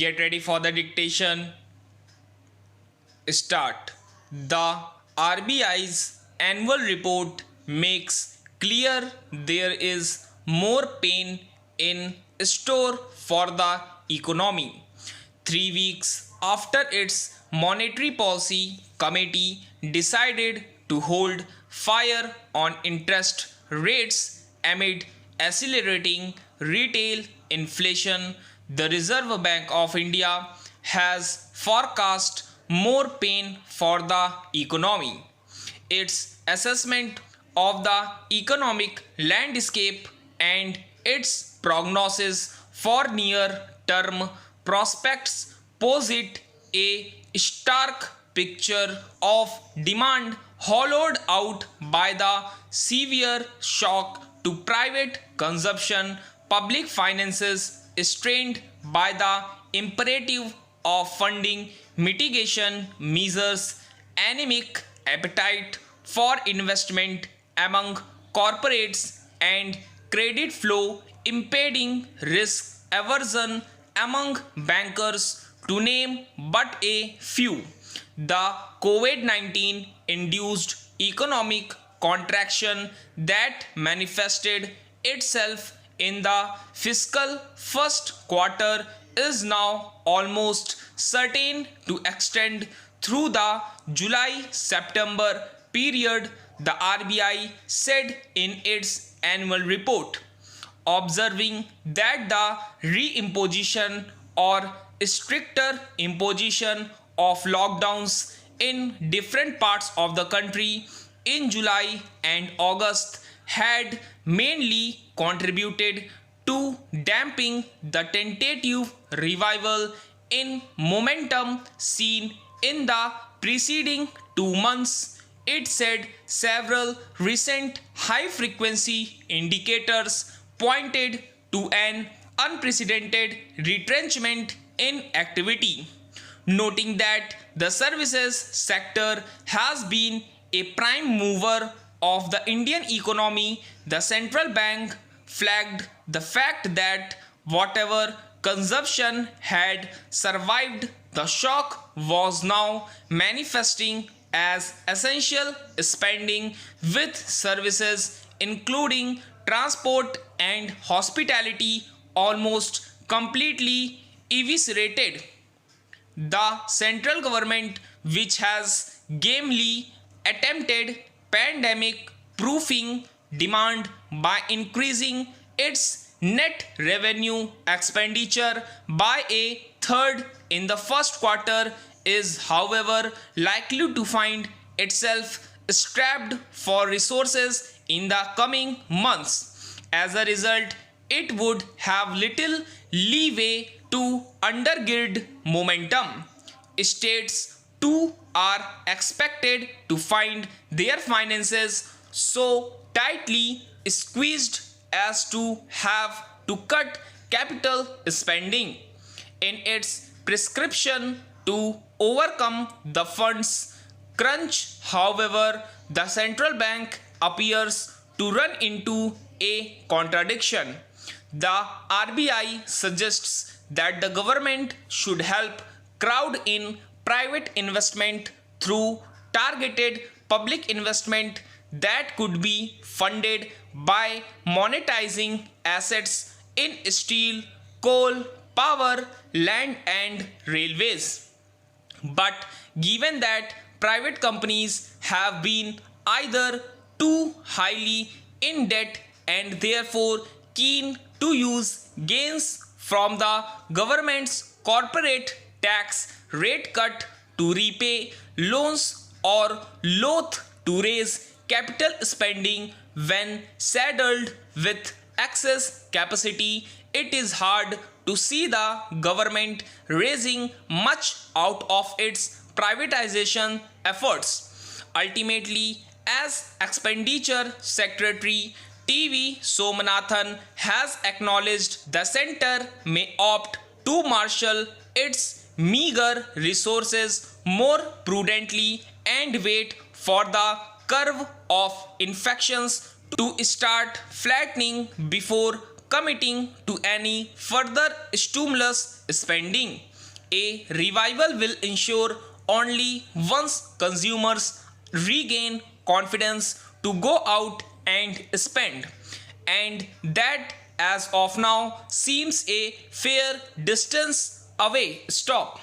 Get ready for the dictation. Start. The RBI's annual report makes clear there is more pain in store for the economy. 3 weeks after its monetary policy committee decided to hold fire on interest rates amid accelerating retail inflation, the Reserve Bank of India has forecast more pain for the economy. Its assessment of the economic landscape and its prognosis for near term prospects posit a stark picture of demand hollowed out by the severe shock to private consumption, public finances strained by the imperative of funding mitigation measures, anemic appetite for investment among corporates, and credit flow impeding risk aversion among bankers, to name but a few. The COVID 19 induced economic contraction that manifested itself in the fiscal first quarter is now almost certain to extend through the July September period, the RBI said in its annual report, observing that the reimposition or stricter imposition of lockdowns in different parts of the country in July and August had mainly contributed to damping the tentative revival in momentum seen in the preceding 2 months. It said several recent high frequency indicators pointed to an unprecedented retrenchment in activity, noting that the services sector has been a prime mover of the Indian economy. The central bank flagged the fact that whatever consumption had survived the shock was now manifesting as essential spending, with services including transport and hospitality almost completely eviscerated. The central government, which has gamely attempted pandemic proofing demand by increasing its net revenue expenditure by a third in the first quarter, is however likely to find itself strapped for resources in the coming months. As a result, it would have little leeway to undergird momentum. States too are expected to find their finances so tightly squeezed as to have to cut capital spending. In its prescription to overcome the funds crunch, however, the central bank appears to run into a contradiction. The RBI suggests that the government should help crowd in private investment through targeted public investment that could be funded by monetizing assets in steel, coal, power, land, and railways. But given that private companies have been either too highly in debt and therefore keen to use gains from the government's corporate tax rate cut to repay loans, or loath to raise capital spending when saddled with excess capacity, it is hard to see the government raising much out of its privatization efforts. Ultimately, as Expenditure Secretary TV Somanathan has acknowledged, the centre may opt to marshal its meager resources more prudently and wait for the curve of infections to start flattening before committing to any further stimulus spending. A revival will ensure only once consumers regain confidence to go out and spend, and that as of now seems a fair distance away. Stop.